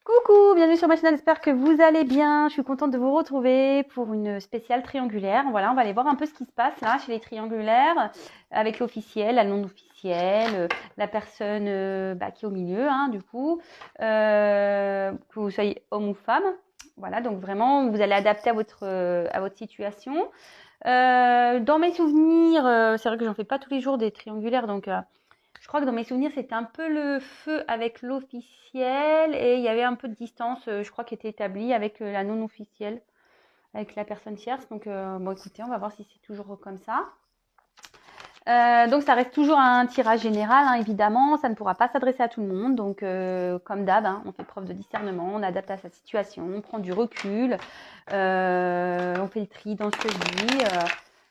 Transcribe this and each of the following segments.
Coucou, bienvenue sur ma chaîne, j'espère que vous allez bien. Je suis contente de vous retrouver pour une spéciale triangulaire. Voilà, on va aller voir un peu ce qui se passe là chez les triangulaires avec l'officiel, la non-officielle, la personne qui est au milieu, hein, du coup, que vous soyez homme ou femme. Voilà, donc vraiment, vous allez adapter à votre situation. Dans mes souvenirs, c'est vrai que j'en fais pas tous les jours des triangulaires, donc je crois que dans mes souvenirs, c'était un peu le feu avec l'officiel et il y avait un peu de distance, je crois, qui était établie avec la non-officielle, avec la personne tierce. Donc, bon, écoutez, on va voir si c'est toujours comme ça. Donc, ça reste toujours un tirage général, hein, évidemment. Ça ne pourra pas s'adresser à tout le monde. Donc, comme d'hab, hein, on fait preuve de discernement, on adapte à sa situation, on prend du recul, on fait le tri dans ce que je dis.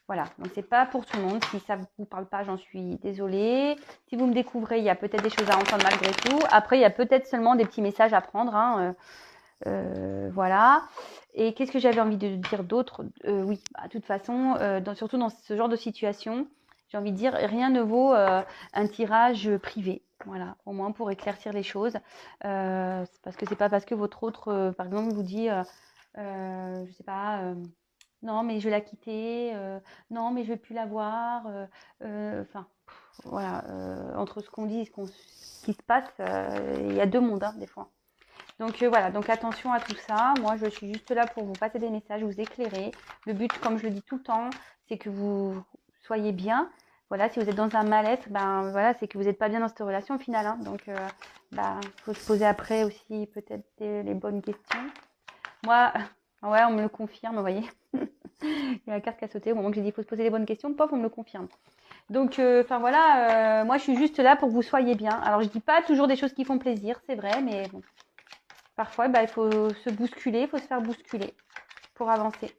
Voilà, donc c'est pas pour tout le monde. Si ça vous parle pas, j'en suis désolée. Si vous me découvrez, il y a peut-être des choses à entendre malgré tout. Après, il y a peut-être seulement des petits messages à prendre, hein, voilà. Et qu'est-ce que j'avais envie de dire d'autre? Oui, de toute façon, surtout dans ce genre de situation, j'ai envie de dire, rien ne vaut un tirage privé. Voilà, au moins pour éclaircir les choses. Parce que c'est pas parce que votre autre, par exemple, vous dit, je sais pas, non, mais je vais la quitter, non, mais je vais plus la voir. Enfin, voilà, entre ce qu'on dit et ce qui se passe, il y a deux mondes, hein, des fois. Donc voilà, donc attention à tout ça. Moi, je suis juste là pour vous passer des messages, vous éclairer. Le but, comme je le dis tout le temps, c'est que vous soyez bien. Voilà, si vous êtes dans un mal-être, ben voilà, c'est que vous n'êtes pas bien dans cette relation au final, hein. Donc, faut se poser après aussi peut-être les bonnes questions. Moi, ouais, on me le confirme, vous voyez. Il y a la carte qui a sauté au moment que j'ai dit il faut se poser les bonnes questions. Pof, on me le confirme. Donc, enfin voilà, moi je suis juste là pour que vous soyez bien. Alors, je dis pas toujours des choses qui font plaisir, c'est vrai, mais bon. Parfois, il faut se bousculer, il faut se faire bousculer pour avancer.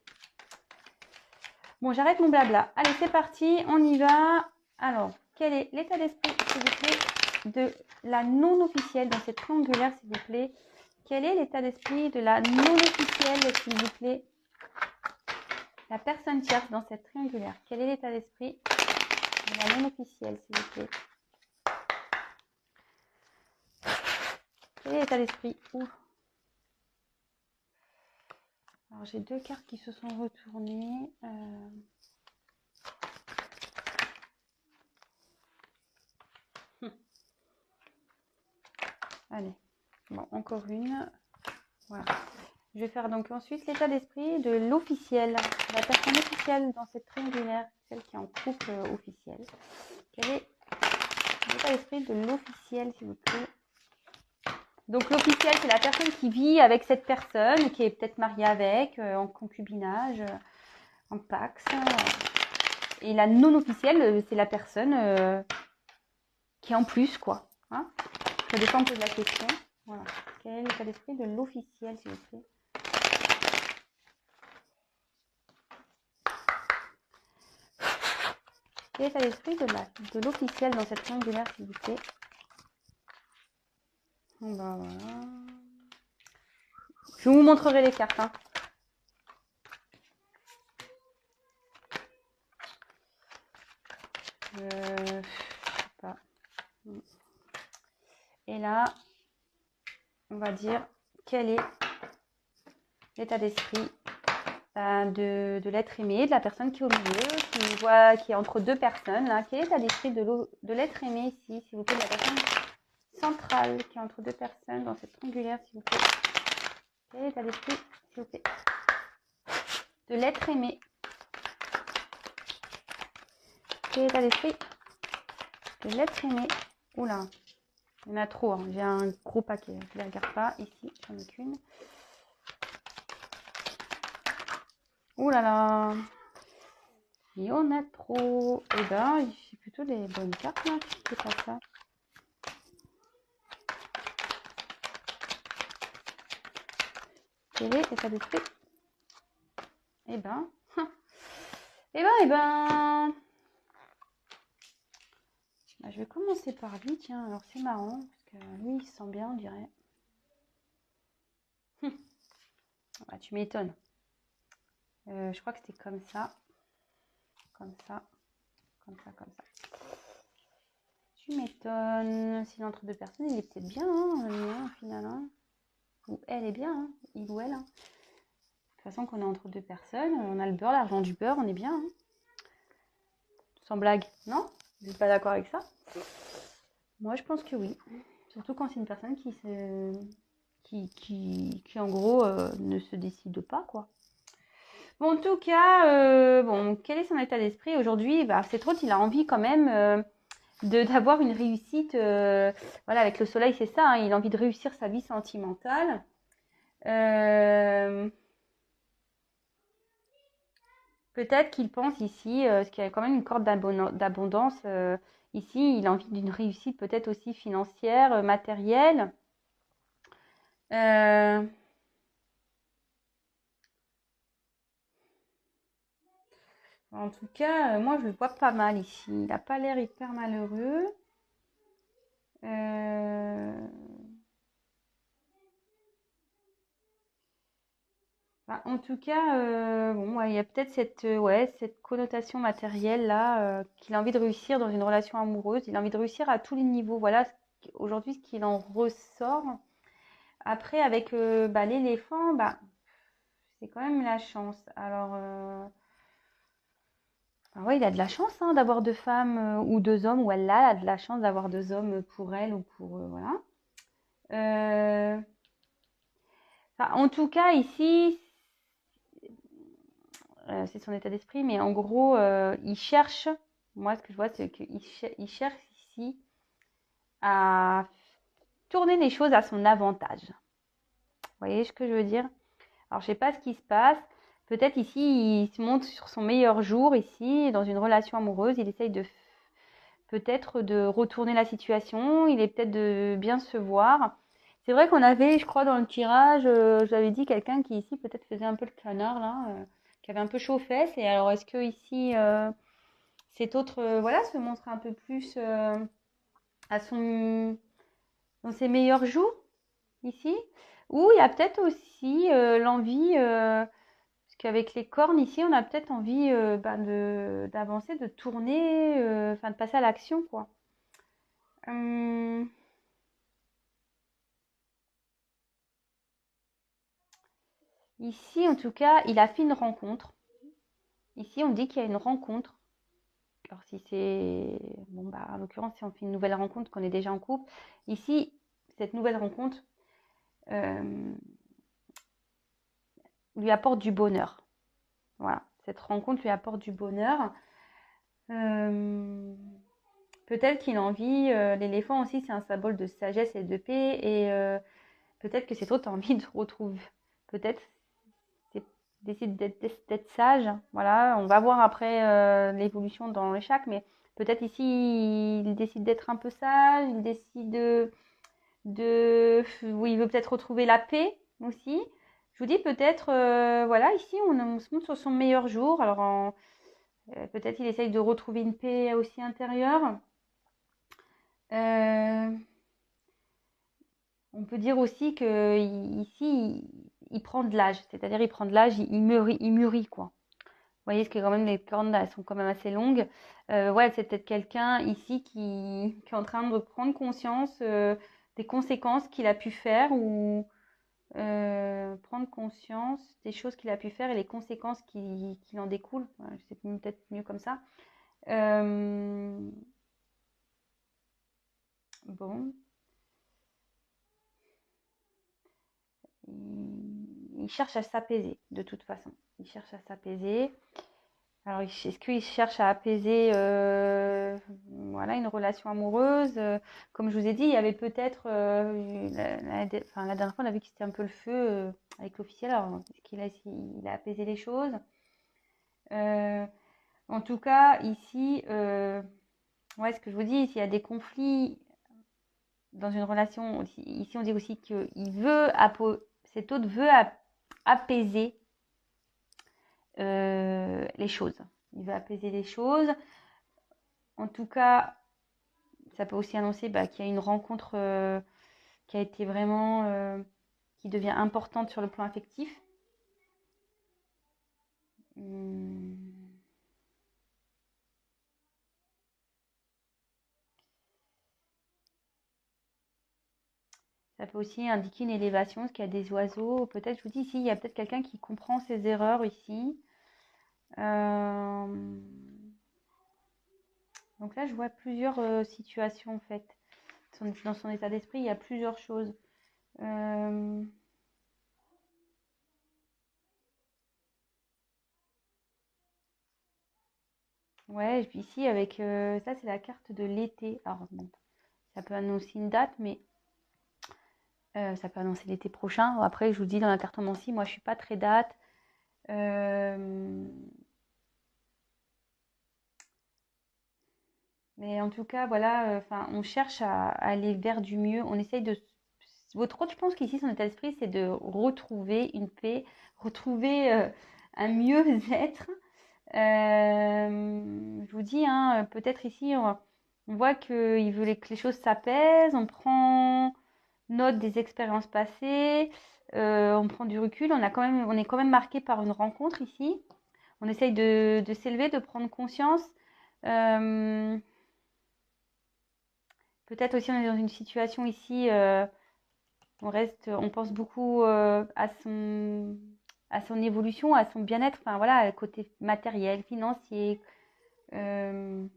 Bon, j'arrête mon blabla. Allez, c'est parti, on y va. Alors, quel est l'état d'esprit, s'il vous plaît, de la non-officielle dans cette triangulaire, s'il vous plaît? Quel est l'état d'esprit de la non-officielle, s'il vous plaît? La personne tierce dans cette triangulaire. Quel est l'état d'esprit de la non-officielle, s'il vous plaît? Quel est l'état d'esprit? Alors, j'ai deux cartes qui se sont retournées. Allez, bon, encore une. Voilà. Je vais faire donc ensuite l'état d'esprit de l'officiel, la personne officielle dans cette triangulaire, celle qui est en couple officiel. Quel est l'état d'esprit de l'officiel, s'il vous plaît? Donc l'officiel, c'est la personne qui vit avec cette personne, qui est peut-être mariée avec, en concubinage, en pax. Et la non officielle, c'est la personne qui est en plus, quoi. Hein, ça dépend un peu de la question. Voilà. Quel est l'état d'esprit de l'officiel, s'il vous plaît? Quel est l'état d'esprit de l'officiel dans cette triangulaire, s'il vous plaît? Ben voilà. Je vous montrerai les cartes, hein. Je sais pas. Et là, on va dire quel est l'état d'esprit de l'être aimé, de la personne qui est au milieu, qui est entre deux personnes. Là. Quel est l'état d'esprit de l'être aimé ici, s'il vous plaît, de la personne centrale qui est entre deux personnes dans cette triangulaire, s'il vous plaît? Quel est l'état d'esprit, s'il vous plaît, de l'être aimé? Quel est l'état d'esprit de l'être aimé? Oula, il y en a trop, hein. J'ai un gros paquet. Je ne les regarde pas. Ici, j'en ai qu'une. Ouh là là. Il y en a trop. Eh ben, j'ai plutôt des bonnes cartes là. C'est pas ça. Quel est l'état d'esprit? Eh ben. Eh ben. Bah, je vais commencer par lui, tiens. Alors c'est marrant, parce que lui, il se sent bien, on dirait. Bah, tu m'étonnes. Je crois que c'était comme ça. Comme ça. Comme ça, comme ça. Tu m'étonnes. Si entre deux personnes, il est peut-être bien, hein, au final. Hein. ou elle est bien, hein, il ou elle. Hein. De toute façon, qu'on est entre deux personnes, on a le beurre, l'argent du beurre, on est bien. Hein. Sans blague, non? Vous n'êtes pas d'accord avec ça? Moi, je pense que oui. Surtout quand c'est une personne qui en gros, ne se décide pas, quoi. Bon, en tout cas, bon, quel est son état d'esprit aujourd'hui? Bah, c'est trop, il a envie quand même d'avoir une réussite. Voilà, avec le soleil, c'est ça, hein, il a envie de réussir sa vie sentimentale. Peut-être qu'il pense ici, parce qu'il y a quand même une corde d'abondance. Ici, il a envie d'une réussite peut-être aussi financière, matérielle. Euh, En tout cas, moi, je le vois pas mal ici. Il n'a pas l'air hyper malheureux. En tout cas, bon, ouais, il y a peut-être cette connotation matérielle là, qu'il a envie de réussir dans une relation amoureuse. Il a envie de réussir à tous les niveaux. Voilà aujourd'hui ce qu'il en ressort. Après, avec l'éléphant, c'est quand même la chance. Alors, ouais, il a de la chance hein, d'avoir deux femmes ou deux hommes, ou elle a de la chance d'avoir deux hommes pour elle ou pour voilà. En tout cas, ici, c'est son état d'esprit, mais en gros, il cherche, moi ce que je vois, c'est qu'il cherche ici à tourner les choses à son avantage. Vous voyez ce que je veux dire? Alors, je sais pas ce qui se passe. Peut-être ici, il se montre sur son meilleur jour, ici, dans une relation amoureuse. Il essaye peut-être de retourner la situation. Il est peut-être de bien se voir. C'est vrai qu'on avait, je crois, dans le tirage, j'avais dit quelqu'un qui ici peut-être faisait un peu le canard, là, qui avait un peu chaud aux fesses. Et alors, est-ce que ici, cet autre, voilà, se montre un peu plus à dans ses meilleurs jours, ici? Ou il y a peut-être aussi l'envie, parce qu'avec les cornes ici, on a peut-être envie d'avancer, de tourner, enfin de passer à l'action, quoi. Hum, Ici, en tout cas, il a fait une rencontre. Ici, on dit qu'il y a une rencontre. Alors, si c'est. Bon, en l'occurrence, si on fait une nouvelle rencontre, qu'on est déjà en couple. Ici, cette nouvelle rencontre euh, lui apporte du bonheur. Voilà. Cette rencontre lui apporte du bonheur. Euh, Peut-être qu'il a envie. L'éléphant aussi, c'est un symbole de sagesse et de paix. Et peut-être que c'est trop envie de retrouver. Peut-être décide d'être sage. Voilà, on va voir après l'évolution dans le chaque, mais peut-être ici il décide d'être un peu sage, il décide oui, il veut peut-être retrouver la paix aussi. Je vous dis peut-être, voilà, ici on se montre sur son meilleur jour. Alors peut-être il essaye de retrouver une paix aussi intérieure. Euh, on peut dire aussi que ici il prend de l'âge, c'est-à-dire il prend de l'âge, il mûrit quoi. Vous voyez, parce que quand même les cornes elles sont quand même assez longues. Ouais, c'est peut-être quelqu'un ici qui est en train de prendre conscience des conséquences qu'il a pu faire ou prendre conscience des choses qu'il a pu faire et les conséquences qui en découlent. Ouais, c'est peut-être mieux comme ça. Euh, bon, il cherche à s'apaiser de toute façon. Il cherche à s'apaiser. Alors, est-ce qu'il cherche à apaiser voilà, une relation amoureuse comme je vous ai dit, il y avait peut-être, la dernière fois, on a vu que c'était un peu le feu avec l'officiel. Alors, est-ce il a apaisé les choses Euh, En tout cas, ici, ouais, ce que je vous dis, s'il y a des conflits dans une relation, ici, on dit aussi que cet autre veut apaiser les choses. Il veut apaiser les choses. En tout cas, ça peut aussi annoncer qu'il y a une rencontre qui a été vraiment, qui devient importante sur le plan affectif. Hum, Ça peut aussi indiquer une élévation, parce qu'il y a des oiseaux. Peut-être, je vous dis ici, il y a peut-être quelqu'un qui comprend ses erreurs ici. Donc là, je vois plusieurs situations en fait. Dans son état d'esprit, il y a plusieurs choses. Ouais, et puis ici, avec ça, c'est la carte de l'été. Alors, bon, ça peut annoncer une date, mais ça peut annoncer l'été prochain. Après, je vous dis, dans la cartomancie, moi, je suis pas très date. Mais en tout cas, voilà, enfin, on cherche à aller vers du mieux. On essaye de. Votre autre, je pense qu'ici, son état d'esprit, c'est de retrouver une paix, retrouver un mieux-être. Je vous dis, hein, peut-être ici, on voit qu'il veut que les choses s'apaisent. On prend note des expériences passées. On prend du recul. On est quand même marqué par une rencontre ici. On essaye de s'élever, de prendre conscience. Peut-être aussi on est dans une situation ici, on pense beaucoup à son évolution, à son bien-être, enfin voilà, côté matériel, financier. En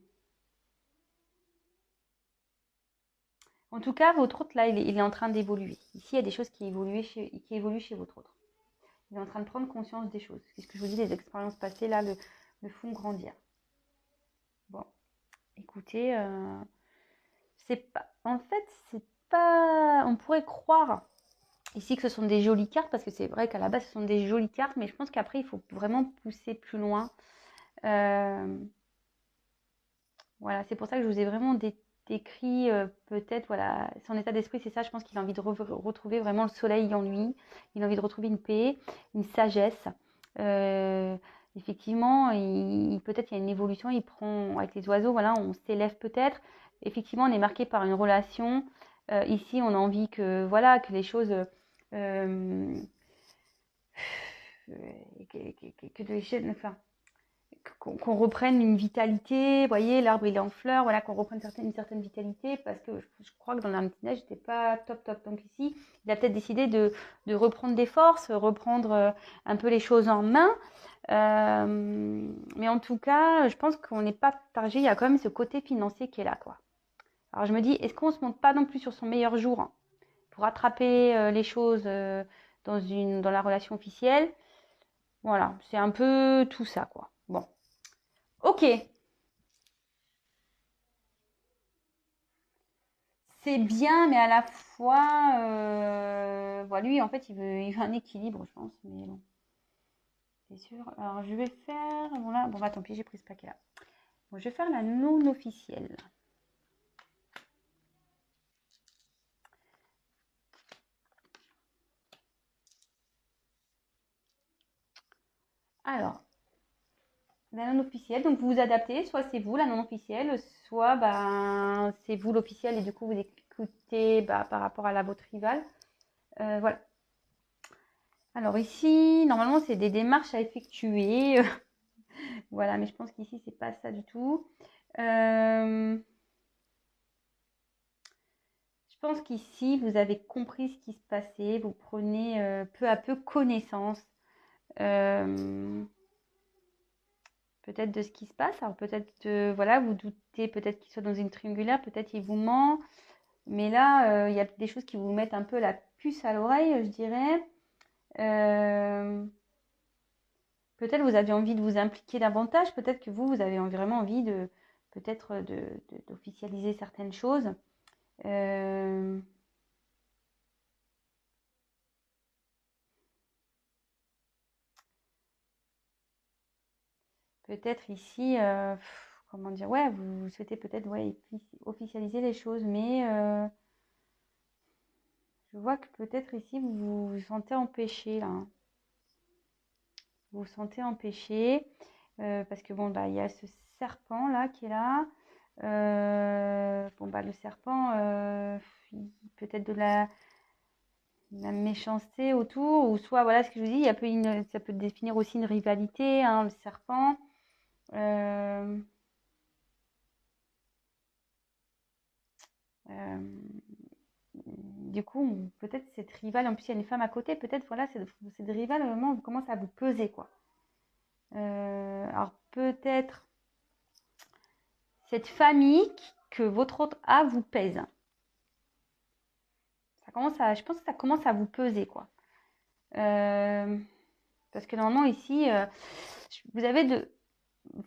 tout cas, votre hôte là, il est en train d'évoluer. Ici, il y a des choses qui évoluent chez votre hôte. Il est en train de prendre conscience des choses. C'est ce que je vous dis, les expériences passées là le font grandir. Bon, écoutez, c'est pas, en fait, c'est pas, on pourrait croire ici que ce sont des jolies cartes, parce que c'est vrai qu'à la base ce sont des jolies cartes, mais je pense qu'après il faut vraiment pousser plus loin. Voilà, c'est pour ça que je vous ai vraiment décrit peut-être, voilà, son état d'esprit, c'est ça, je pense qu'il a envie de retrouver vraiment le soleil en lui, il a envie de retrouver une paix, une sagesse. Effectivement, peut-être il y a une évolution, il prend, avec les oiseaux, voilà, on s'élève peut-être. Effectivement, on est marqué par une relation. Ici, on a envie que, voilà, que les choses... enfin, qu'on reprenne une vitalité, vous voyez, l'arbre il est en fleurs, voilà, qu'on reprenne une certaine vitalité, parce que je crois que dans la petite neige, j'étais pas top. Donc ici, il a peut-être décidé de reprendre des forces, reprendre un peu les choses en main. Mais en tout cas, je pense qu'on n'est pas partagé, il y a quand même ce côté financier qui est là, quoi. Alors je me dis, est-ce qu'on se monte pas non plus sur son meilleur jour, hein, pour attraper les choses dans la relation officielle? Voilà, c'est un peu tout ça, quoi. Bon. Ok, c'est bien, mais à la fois, voilà, lui, en fait, il veut un équilibre, je pense, mais bon, c'est sûr. Alors, je vais faire, voilà, bon, bah, tant pis, j'ai pris ce paquet-là. Bon, je vais faire la non officielle. Alors, la non officielle, donc vous vous adaptez, soit c'est vous la non officielle, soit ben, c'est vous l'officiel et du coup vous écoutez bah, par rapport à votre rival. Voilà. Alors ici, normalement, c'est des démarches à effectuer. Voilà, mais je pense qu'ici, c'est pas ça du tout. Je pense qu'ici, vous avez compris ce qui se passait. Vous prenez peu à peu connaissance peut-être de ce qui se passe. Alors peut-être, voilà, vous doutez peut-être qu'il soit dans une triangulaire, peut-être il vous ment. Mais là, il y a des choses qui vous mettent un peu la puce à l'oreille, je dirais. Peut-être vous aviez envie de vous impliquer davantage. Peut-être que vous avez vraiment envie de peut-être d'officialiser certaines choses. Peut-être ici, comment dire, ouais, vous souhaitez peut-être ouais, officialiser les choses, mais je vois que peut-être ici vous vous sentez empêché là, hein. Vous vous sentez empêché parce que bon, bah, il y a ce serpent là qui est là. Bon, bah, le serpent, peut-être de la méchanceté autour, ou soit, voilà ce que je vous dis, ça peut définir aussi une rivalité, hein, le serpent. Euh, du coup, peut-être cette rivale, en plus il y a une femme à côté, peut-être voilà, cette rivale, vraiment, commence à vous peser, quoi. Alors peut-être cette famille que votre autre a vous pèse. Je pense que ça commence à vous peser, quoi. Parce que normalement ici, vous avez de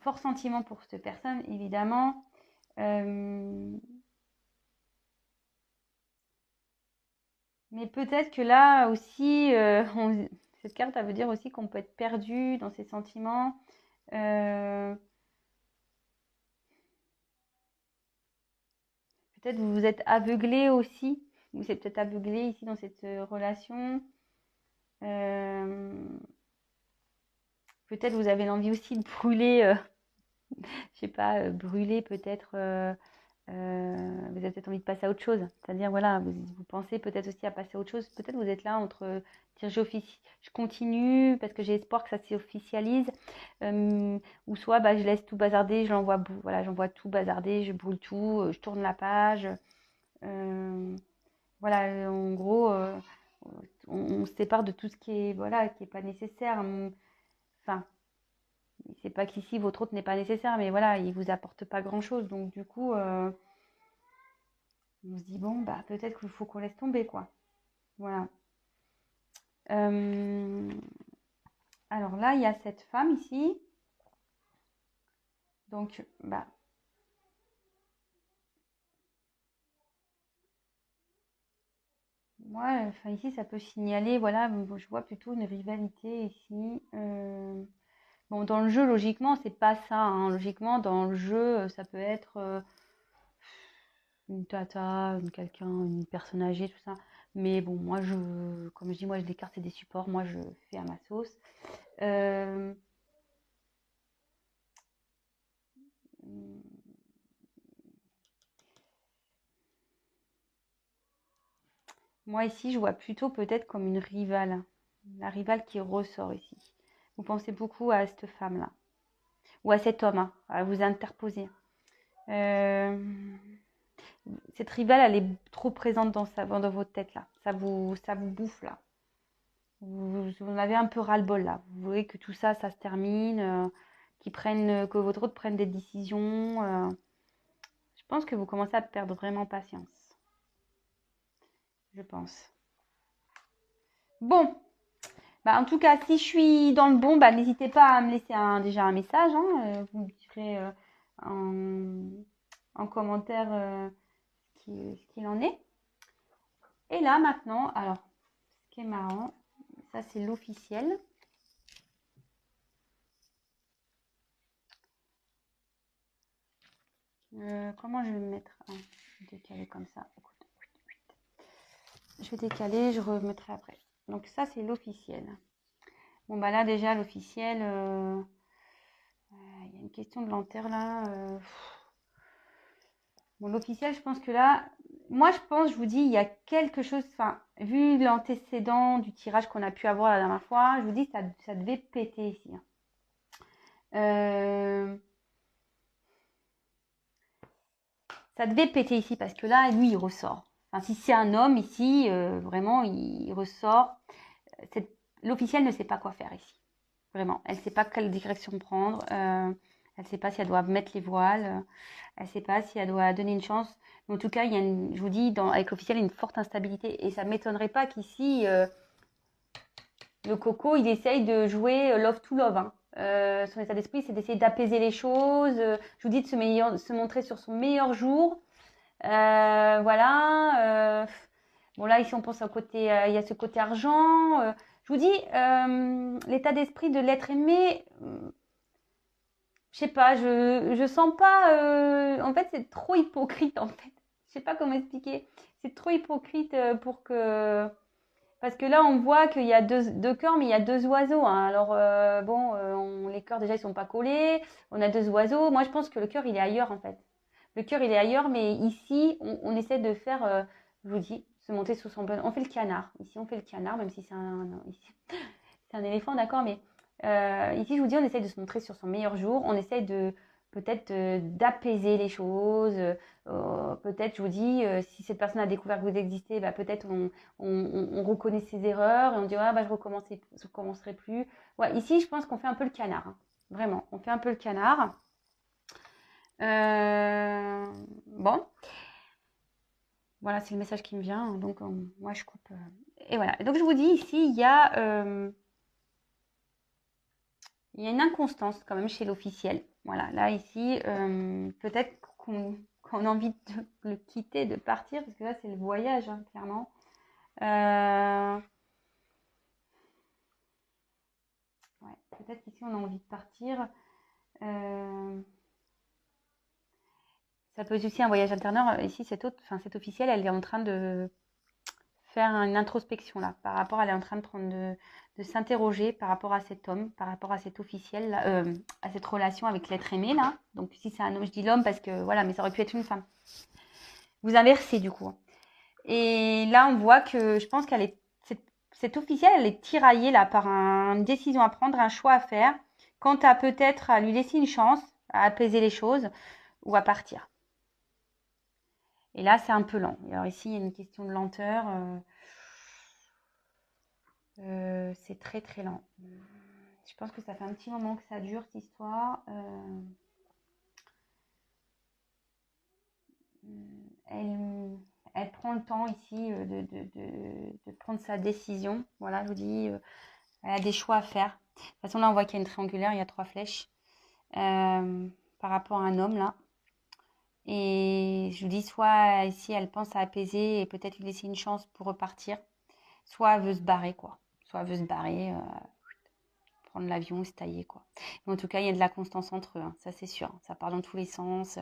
forts sentiments pour cette personne, évidemment. Mais peut-être que là aussi, cette carte, elle veut dire aussi qu'on peut être perdu dans ses sentiments. Peut-être vous vous êtes aveuglé aussi. Vous êtes peut-être aveuglé ici dans cette relation. Peut-être vous avez l'envie aussi de brûler, je sais pas, brûler peut-être. Vous avez peut-être envie de passer à autre chose. C'est-à-dire, voilà, vous pensez peut-être aussi à passer à autre chose. Peut-être vous êtes là entre dire je continue parce que j'ai espoir que ça s'officialise. Ou soit je laisse tout bazarder, j'envoie tout bazarder, je brûle tout, je tourne la page. Voilà, en gros, on se sépare de tout ce qui est, voilà, qui est pas nécessaire. Enfin, c'est pas qu'ici votre autre n'est pas nécessaire, mais voilà, il vous apporte pas grand-chose. Donc du coup, on se dit bon, peut-être qu'il faut qu'on laisse tomber, quoi. Voilà. Alors là, il y a cette femme ici. Donc, moi, enfin ici, ça peut signaler, voilà, je vois plutôt une rivalité ici. Bon, dans le jeu, logiquement, c'est pas ça, hein. Logiquement, dans le jeu, ça peut être une tata, quelqu'un, une personne âgée, tout ça. Mais bon, moi, comme je dis, moi, des cartes, c'est des supports. Moi, je fais à ma sauce. Moi, ici, je vois plutôt peut-être comme une rivale. La rivale qui ressort ici. Vous pensez beaucoup à cette femme-là. Ou à cet homme, hein, à vous interposer. Cette rivale, elle est trop présente dans votre tête, là. Ça vous bouffe, là. Vous en avez un peu ras-le-bol, là. Vous voulez que tout ça, ça se termine, que votre autre prenne des décisions. Je pense que vous commencez à perdre vraiment patience. Je pense. Bon. En tout cas, si je suis dans le bon, n'hésitez pas à me laisser déjà un message. Hein, vous me direz en commentaire ce qu'il en est. Et là, maintenant, alors, ce qui est marrant, ça c'est l'officiel. Comment je vais me mettre? Je vais décaler comme ça. Je vais décaler, je remettrai après. Donc ça, c'est l'officiel. Bon, là, déjà, l'officiel, il y a une question de lanterne, là. Bon, l'officiel, je pense que là, moi, je vous dis, il y a quelque chose, enfin, vu l'antécédent du tirage qu'on a pu avoir la dernière fois, je vous dis, ça devait péter ici. Ça devait péter ici parce que là, lui, il ressort. Enfin, si c'est un homme ici, vraiment, il ressort. L'officiel ne sait pas quoi faire ici. Vraiment. Elle ne sait pas quelle direction prendre. Elle ne sait pas si elle doit mettre les voiles. Elle ne sait pas si elle doit donner une chance. Mais en tout cas, je vous dis, avec l'officiel, il y a une forte instabilité. Et ça ne m'étonnerait pas qu'ici, le coco, il essaye de jouer love to love. Hein. Son état d'esprit, c'est d'essayer d'apaiser les choses. Je vous dis de se montrer sur son meilleur jour. Voilà. Bon, là, ici, on pense au côté, il y a ce côté argent. Je vous dis, l'état d'esprit de l'être aimé, je sais pas, je sens pas. En fait, c'est trop hypocrite, en fait. Je sais pas comment expliquer. C'est trop hypocrite pour que. Parce que là, on voit qu'il y a deux cœurs, mais il y a deux oiseaux. Hein. Alors, les cœurs, déjà, ils sont pas collés. On a deux oiseaux. Moi, je pense que le cœur, il est ailleurs, en fait. Le cœur, il est ailleurs, mais ici, on essaie de faire, je vous dis, se monter sur son bon. On fait le canard. Ici, on fait le canard, même si c'est un éléphant, d'accord, mais ici, je vous dis, on essaie de se montrer sur son meilleur jour. On essaie de peut-être d'apaiser les choses. Peut-être, je vous dis, si cette personne a découvert que vous existez, bah, peut-être on reconnaît ses erreurs et on dit ah, bah, je recommencerai plus. Ouais, ici, je pense qu'on fait un peu le canard. Hein. Vraiment, on fait un peu le canard. Bon, voilà, c'est le message qui me vient. Donc, moi, je coupe. Et voilà. Et donc, je vous dis ici, il y a une inconstance quand même chez l'officiel. Voilà, là, ici, peut-être qu'on a envie de le quitter, de partir, parce que là, c'est le voyage, hein, clairement. Ouais, peut-être qu'ici, on a envie de partir. Ça peut être aussi un voyage intérieur. Ici, cette officielle, elle est en train de faire une introspection là, par rapport, elle est en train de s'interroger par rapport à cet homme, par rapport à cet officiel, là, à cette relation avec l'être aimé là. Donc si c'est un homme, je dis l'homme parce que voilà, mais ça aurait pu être une femme. Vous inversez du coup. Et là, on voit que je pense qu'elle est cette officielle, elle est tiraillée là par une décision à prendre, un choix à faire. Quant à peut-être à lui laisser une chance, à apaiser les choses ou à partir. Et là, c'est un peu lent. Alors ici, il y a une question de lenteur. C'est très très lent. Je pense que ça fait un petit moment que ça dure cette histoire. Elle prend le temps ici de prendre sa décision. Voilà, je vous dis, elle a des choix à faire. De toute façon, là, on voit qu'il y a une triangulaire, il y a 3 flèches par rapport à un homme là. Et je vous dis, soit ici, elle pense à apaiser et peut-être lui laisser une chance pour repartir, soit elle veut se barrer, quoi. Soit elle veut se barrer, prendre l'avion et se tailler, quoi. Mais en tout cas, il y a de la constance entre eux, hein, ça c'est sûr. Ça part dans tous les sens.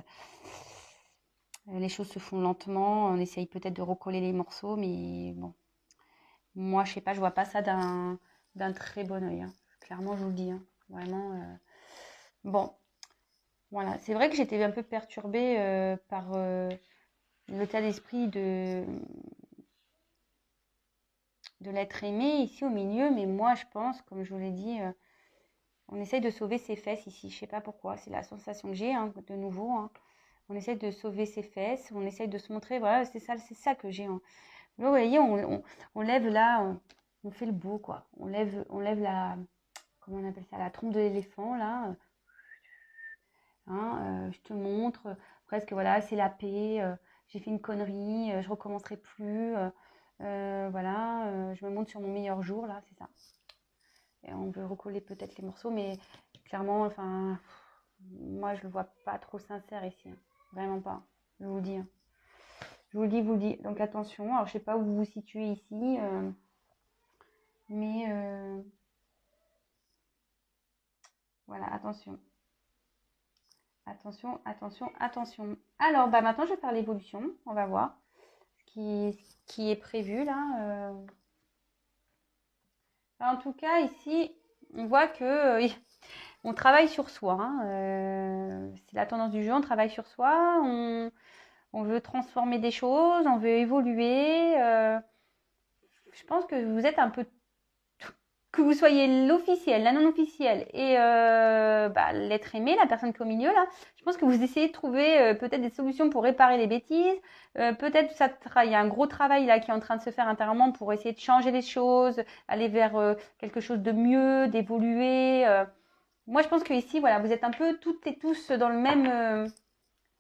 Les choses se font lentement. On essaye peut-être de recoller les morceaux, mais bon. Moi, je sais pas, je vois pas ça d'un très bon œil. Hein. Clairement, je vous le dis. Hein. Vraiment. Bon. Voilà. C'est vrai que j'étais un peu perturbée par l'état d'esprit de l'être aimé ici au milieu. Mais moi, je pense, comme je vous l'ai dit, on essaye de sauver ses fesses ici. Je sais pas pourquoi. C'est la sensation que j'ai, hein, de nouveau. Hein. On essaye de sauver ses fesses. On essaye de se montrer. Voilà, c'est ça que j'ai. Hein. Là, vous voyez, on lève là, on fait le beau, quoi. On lève la, comment on appelle ça, la trompe de l'éléphant, là. Hein, je te montre, presque, voilà, c'est la paix, j'ai fait une connerie, je recommencerai plus, voilà, je me montre sur mon meilleur jour, là, c'est ça. Et on veut recoller peut-être les morceaux, mais clairement, enfin, moi, je le vois pas trop sincère ici. Hein. Vraiment pas, je vous le dis. Hein. Je vous le dis, vous le dis. Donc attention, alors je sais pas où vous vous situez ici, mais voilà, attention. Attention, attention, attention. Alors, bah maintenant, je vais faire l'évolution. On va voir ce qui est prévu là. En tout cas, ici, on voit que on travaille sur soi. Hein. C'est la tendance du jeu, on travaille sur soi. On veut transformer des choses, on veut évoluer. Je pense que vous êtes un peu que vous soyez l'officiel, la non-officielle et l'être aimé, la personne qui est au milieu là, je pense que vous essayez de trouver peut-être des solutions pour réparer les bêtises. Peut-être il y a un gros travail là qui est en train de se faire intérieurement pour essayer de changer les choses, aller vers quelque chose de mieux, d'évoluer. Moi, je pense que ici, voilà, vous êtes un peu toutes et tous dans le même,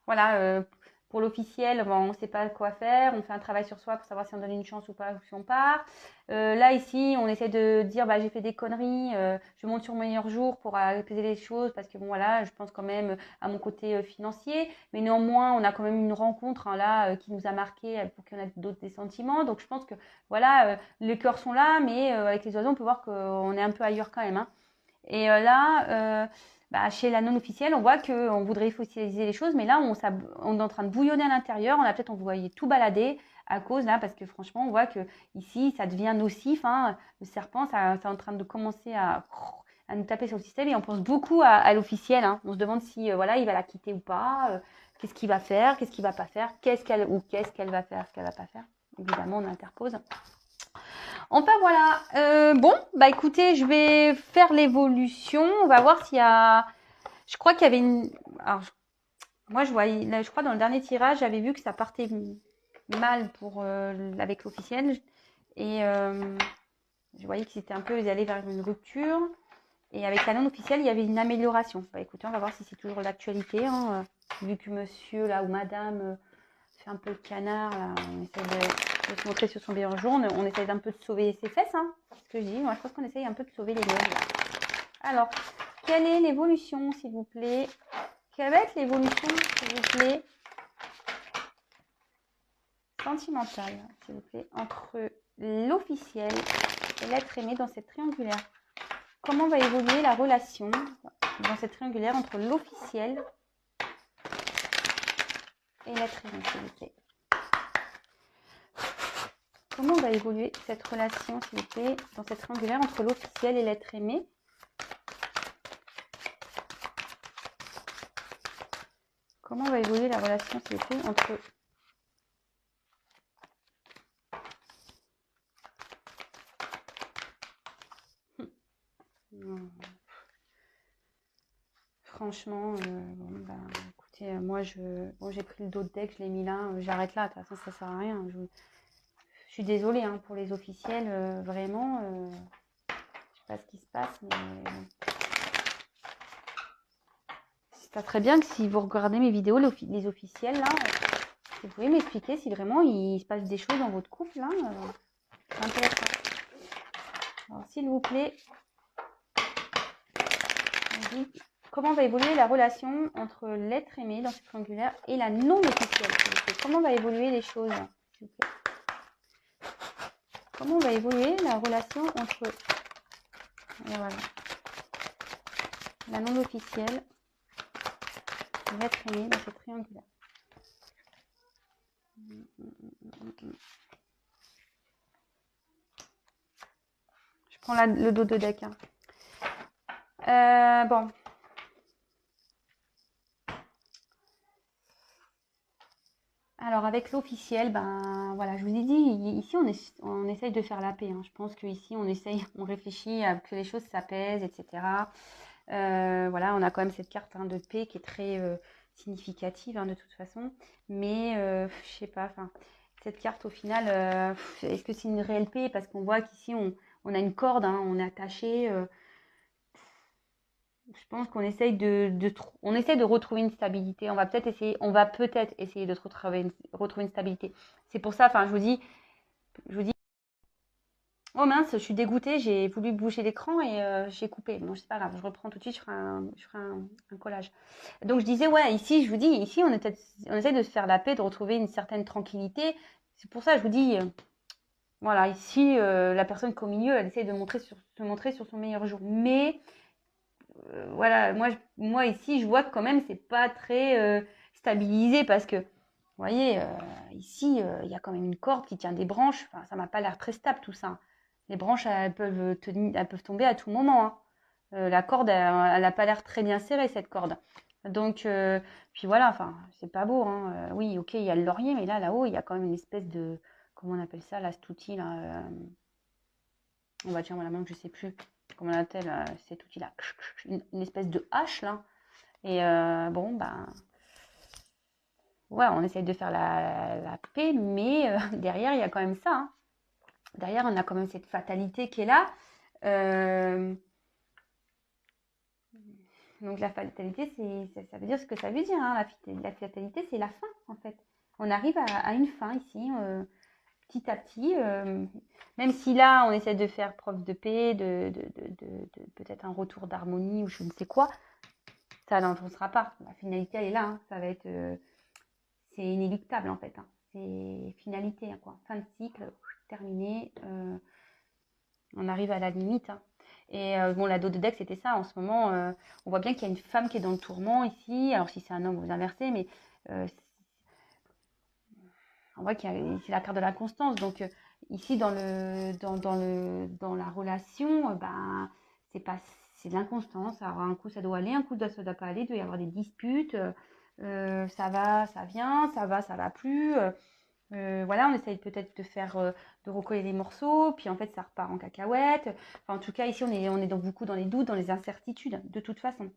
voilà. Pour l'officiel, on ne sait pas quoi faire, on fait un travail sur soi pour savoir si on donne une chance ou pas, ou si on part. Là, ici, on essaie de dire, bah, j'ai fait des conneries, je monte sur mon meilleur jour pour apaiser les choses, parce que bon, voilà, je pense quand même à mon côté financier, mais néanmoins, on a quand même une rencontre hein, là qui nous a marqué pour qu'il y en ait d'autres des sentiments. Donc, je pense que voilà, les cœurs sont là, mais avec les oiseaux, on peut voir qu'on est un peu ailleurs quand même. Hein. Et là, chez la non-officielle, on voit qu'on voudrait officialiser les choses, mais là, on est en train de bouillonner à l'intérieur. On a peut-être, on voyait tout balader à cause, là, parce que franchement, on voit que ici, ça devient nocif. Hein. Le serpent, c'est en train de commencer à nous taper sur le système et on pense beaucoup à l'officiel. Hein. On se demande si voilà, il va la quitter ou pas, qu'est-ce qu'il va faire, qu'est-ce qu'il va pas faire, qu'est-ce qu'elle va faire, ce qu'elle va pas faire. Évidemment, on interpose. Enfin voilà, bon, bah écoutez, je vais faire l'évolution. On va voir s'il y a... Je crois qu'il y avait Alors, moi, je voyais, là, je crois dans le dernier tirage, j'avais vu que ça partait mal pour avec l'officiel. Et je voyais que c'était un peu, ils allaient vers une rupture. Et avec la non officielle, il y avait une amélioration. Bah, écoutez, on va voir si c'est toujours l'actualité. Hein. Vu que monsieur là ou madame fait un peu le canard, là, on essaie de se montrer sur son meilleur jour. On essaie d'un peu de sauver ses fesses. Hein. C'est ce que je dis. Moi, je pense qu'on essaye un peu de sauver les meubles. Alors, quelle est l'évolution, s'il vous plaît? Quelle va être l'évolution, s'il vous plaît, sentimentale, s'il vous plaît, entre l'officiel et l'être aimé dans cette triangulaire? Comment va évoluer la relation dans cette triangulaire entre l'officiel et l'être aimé, s'il vous plaît? Comment va évoluer cette relation, s'il vous plaît, dans cette triangulaire entre l'officiel et l'être aimé? Comment va évoluer la relation, s'il vous plaît, entre franchement, bon, bah, écoutez, moi, j'ai pris le dos de deck, je l'ai mis là, j'arrête là, de toute façon, ça sert à rien. Je suis désolée hein, pour les officiels, vraiment, je sais pas ce qui se passe, mais c'est très bien que si vous regardez mes vidéos, les officiels, là, vous pouvez m'expliquer si vraiment il se passe des choses dans votre couple, là, c'est intéressant. Alors, s'il vous plaît, comment va évoluer la relation entre l'être aimé dans ce triangulaire et la non officielle? Comment va évoluer les choses, s'il vous plaît? Comment va évoluer la relation entre voilà, la non officielle et l'être aimé dans ce triangulaire? Je prends le dos de deck. Hein. Bon. Alors avec l'officiel, ben voilà, je vous ai dit, ici on essaye de faire la paix. Hein. Je pense qu'ici on réfléchit à que les choses s'apaisent, etc. Voilà, on a quand même cette carte hein, de paix qui est très significative hein, de toute façon. Mais je sais pas, enfin, cette carte au final, est-ce que c'est une réelle paix? Parce qu'on voit qu'ici on a une corde, hein, on est attaché. Je pense qu'on essaye on essaie de retrouver une stabilité. On va peut-être essayer de retrouver une stabilité. C'est pour ça, enfin, je vous dis, oh mince, je suis dégoûtée, j'ai voulu bouger l'écran et j'ai coupé. Bon, c'est pas grave, je reprends tout de suite, je ferai un collage. Donc je disais, ouais, ici, je vous dis, ici, on essaie de se faire la paix, de retrouver une certaine tranquillité. C'est pour ça, je vous dis, voilà, ici, la personne qu'au milieu, elle essaie de se montrer sur son meilleur jour. Mais voilà, moi ici, je vois que quand même, c'est pas très stabilisé parce que, vous voyez, ici, il y a quand même une corde qui tient des branches. Enfin, ça m'a pas l'air très stable tout ça. Les branches, elles peuvent tomber à tout moment. Hein. La corde, elle a pas l'air très bien serrée, cette corde. Donc, puis voilà, enfin, c'est pas beau. Hein. Oui, ok, il y a le laurier, mais là-haut, il y a quand même une espèce de, comment on appelle ça, là, cet outil, là. On va tiens, voilà, même je sais plus comment on appelle cet outil-là. Une espèce de hache, là. Et bon, ben, ouais, on essaye de faire la paix, mais derrière, il y a quand même ça. Hein. Derrière, on a quand même cette fatalité qui est là. Donc la fatalité, ça veut dire ce que ça veut dire. Hein. La fatalité, c'est la fin, en fait. On arrive à une fin ici, petit à petit. Même si là, on essaie de faire preuve de paix, de peut-être un retour d'harmonie ou je ne sais quoi, ça n'avancera pas. La finalité, elle est là. Hein. Ça va être... c'est inéluctable, en fait. Hein. C'est finalité, hein, quoi. Fin de cycle, terminé. On arrive à la limite. Hein. Et bon, la dos de deck, c'était ça. En ce moment, on voit bien qu'il y a une femme qui est dans le tourment ici. Alors, si c'est un homme, vous inversez, mais on voit qu'il y a c'est la carte de la constance. Donc, ici, dans la relation, ben, c'est de l'inconstance. Alors, un coup, ça doit aller, un coup, ça doit pas aller. Il doit y avoir des disputes. Ça va, ça vient, ça va plus. Voilà, on essaye peut-être de recoller les morceaux, puis en fait ça repart en cacahuète. Enfin, en tout cas, ici on est beaucoup dans les doutes, dans les incertitudes, de toute façon.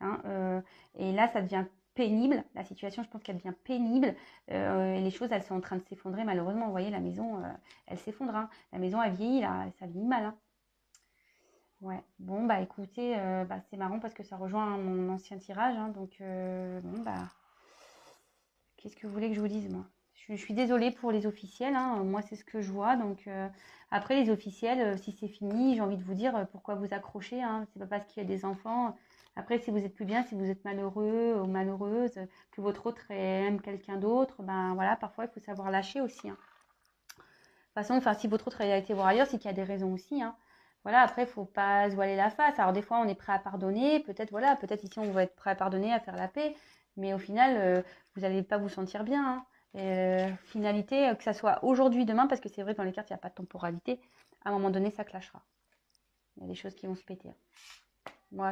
hein, et là, ça devient pénible. La situation, je pense qu'elle devient pénible. Et les choses, elles sont en train de s'effondrer, malheureusement. Vous voyez, la maison, elle s'effondre. Hein. La maison, elle vieillit, là. Ça vieillit mal. Hein. Ouais. Bon, bah écoutez, c'est marrant parce que ça rejoint mon ancien tirage. Hein, donc, bon, bah, qu'est-ce que vous voulez que je vous dise, moi? Je suis désolée pour les officiels. Hein, moi, c'est ce que je vois. Donc, après, les officiels, si c'est fini, j'ai envie de vous dire pourquoi vous accrochez. Hein, c'est pas parce qu'il y a des enfants. Après, si vous êtes plus bien, si vous êtes malheureux ou malheureuse, que votre autre aime quelqu'un d'autre, ben voilà, parfois, il faut savoir lâcher aussi. Hein. De toute façon, enfin, si votre autre a été voir ailleurs, c'est qu'il y a des raisons aussi. Hein. Voilà, après, il ne faut pas se voiler la face. Alors, des fois, on est prêt à pardonner. Peut-être, voilà, peut-être ici, on va être prêt à pardonner, à faire la paix. Mais au final, vous n'allez pas vous sentir bien. Hein. Finalité, que ça soit aujourd'hui, demain, parce que c'est vrai, dans les cartes, il n'y a pas de temporalité. À un moment donné, ça clashera. Il y a des choses qui vont se péter. Moi,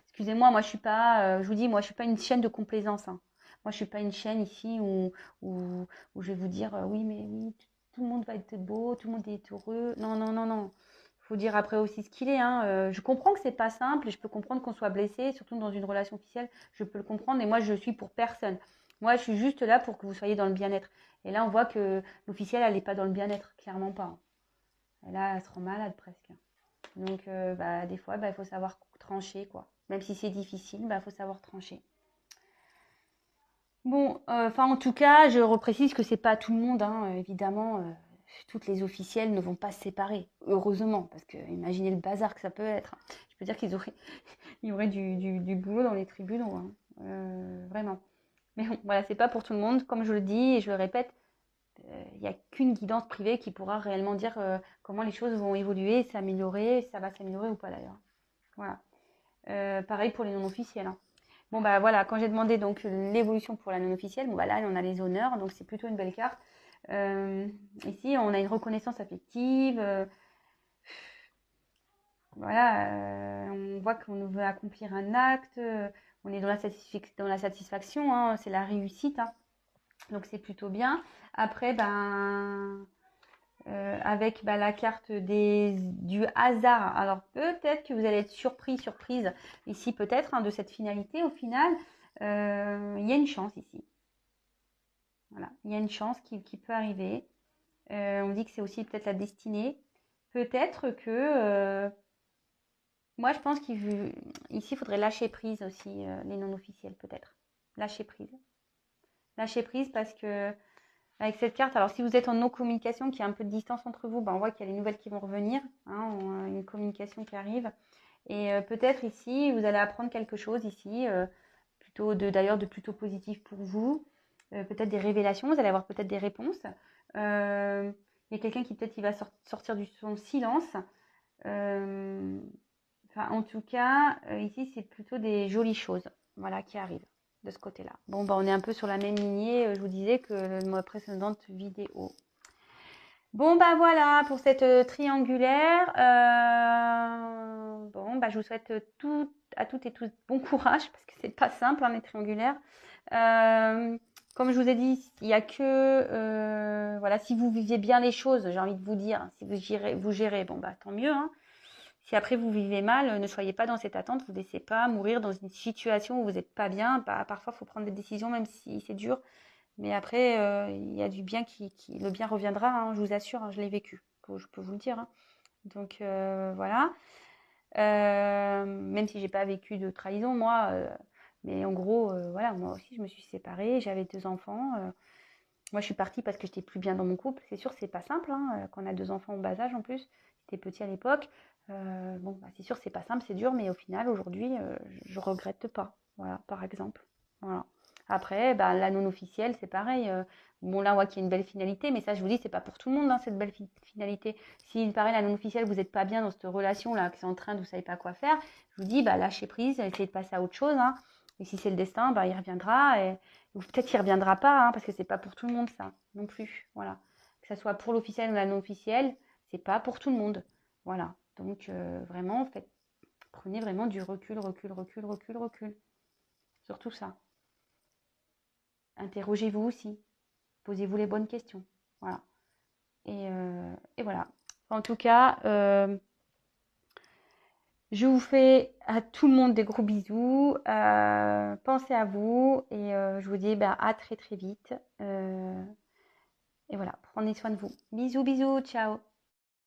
excusez-moi, moi, je suis pas, je vous dis, moi, je suis pas une chaîne de complaisance. Hein. Moi, je suis pas une chaîne ici où je vais vous dire, oui, mais oui, tout le monde va être beau, tout le monde est heureux. Non, non, non, non. Il faut dire après aussi ce qu'il est. Hein. Je comprends que c'est pas simple et je peux comprendre qu'on soit blessé, surtout dans une relation officielle. Je peux le comprendre et moi, je suis pour personne. Moi, je suis juste là pour que vous soyez dans le bien-être. Et là, on voit que l'officielle, elle n'est pas dans le bien-être, clairement pas. Hein. Là, elle se rend malade presque. Donc, des fois, il faut savoir trancher, quoi. Même si c'est difficile, il faut savoir trancher. Bon, en tout cas, je reprécise que c'est pas tout le monde, hein, évidemment. Toutes les officielles ne vont pas se séparer, heureusement, parce que imaginez le bazar que ça peut être. Je peux dire il y aurait du boulot dans les tribunaux, hein, vraiment. Mais bon, voilà, c'est pas pour tout le monde. Comme je le dis et je le répète, il n'y a qu'une guidance privée qui pourra réellement dire comment les choses vont évoluer, s'améliorer, ça va s'améliorer ou pas d'ailleurs. Voilà. Pareil pour les non officiels. Hein. Bon bah voilà, quand j'ai demandé donc l'évolution pour la non officielle, bon bah là on a les honneurs, donc c'est plutôt une belle carte. Ici on a une reconnaissance affective. Voilà, on voit qu'on veut accomplir un acte, on est dans la satisfaction, hein, c'est la réussite. Hein. Donc c'est plutôt bien. Après, avec la carte du hasard. Alors peut-être que vous allez être surprise ici peut-être hein, de cette finalité. Au final, il y a une chance ici. Voilà, il y a une chance qui peut arriver. On dit que c'est aussi peut-être la destinée. Peut-être que moi je pense qu'ici il faudrait lâcher prise aussi les non officiels peut-être. Lâcher prise. Lâcher prise parce que avec cette carte, alors si vous êtes en non-communication, qu'il y a un peu de distance entre vous, on voit qu'il y a les nouvelles qui vont revenir, hein, une communication qui arrive. Et peut-être ici, vous allez apprendre quelque chose ici, d'ailleurs de plutôt positif pour vous. Peut-être des révélations, vous allez avoir peut-être des réponses. Il y a quelqu'un qui peut-être il va sortir de son silence. En tout cas, ici, c'est plutôt des jolies choses voilà, qui arrivent de ce côté-là. Bon, on est un peu sur la même lignée, je vous disais, que ma précédente vidéo. Bon, voilà pour cette triangulaire. Je vous souhaite à toutes et tous bon courage, parce que c'est pas simple, hein, les triangulaires. Comme je vous ai dit, il n'y a que... voilà, si vous viviez bien les choses, j'ai envie de vous dire, si vous gérez, tant mieux, hein. Si après vous vivez mal, ne soyez pas dans cette attente, vous ne laissez pas mourir dans une situation où vous n'êtes pas bien. Parfois, il faut prendre des décisions, même si c'est dur. Mais après, il y a du bien le bien reviendra, hein, je vous assure, hein, je l'ai vécu, je peux vous le dire. Hein. Donc voilà. Même si j'ai pas vécu de trahison, moi, mais en gros, voilà, moi aussi, je me suis séparée, j'avais 2 enfants. Moi, je suis partie parce que j'étais plus bien dans mon couple. C'est sûr, c'est pas simple, hein, quand on a 2 enfants en bas âge en plus. J'étais petit à l'époque. C'est sûr, c'est pas simple, c'est dur, mais au final, aujourd'hui, je regrette pas. Voilà, par exemple. Voilà. Après, la non officielle, c'est pareil. Là, on voit qu'il y a une belle finalité, mais ça, je vous dis, c'est pas pour tout le monde, hein, cette belle finalité. Si, pareil, la non officielle, vous n'êtes pas bien dans cette relation-là, que c'est en train de vous savez pas quoi faire, je vous dis, lâchez prise, essayez de passer à autre chose. Hein. Et si c'est le destin, il reviendra. Ou peut-être qu'il ne reviendra pas, hein, parce que c'est pas pour tout le monde, ça, non plus. Voilà. Que ce soit pour l'officiel ou la non officielle, c'est pas pour tout le monde. Voilà. Donc, vraiment, prenez vraiment du recul. Sur tout ça. Interrogez-vous aussi. Posez-vous les bonnes questions. Voilà. Et voilà. En tout cas, Je vous fais à tout le monde des gros bisous. Pensez à vous et je vous dis à très très vite. Et voilà, prenez soin de vous. Bisous, bisous, ciao.